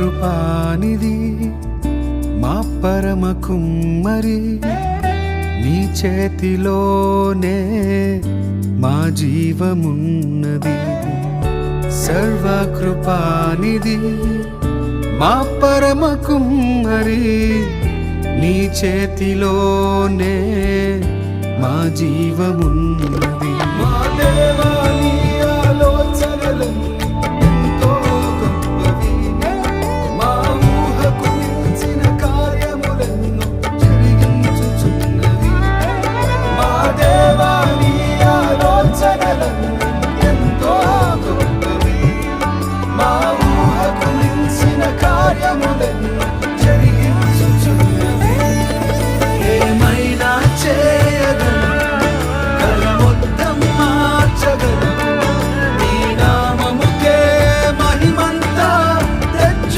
సర్వకృపానిధి మా పరమ కుమ్మరి, నీ చేతిలోనే మా జీవమున్నది. సర్వకృపానిధి మా పరమ కుమ్మరి, నీ చేతిలోనే మా జీవమున్నది. మా దేవా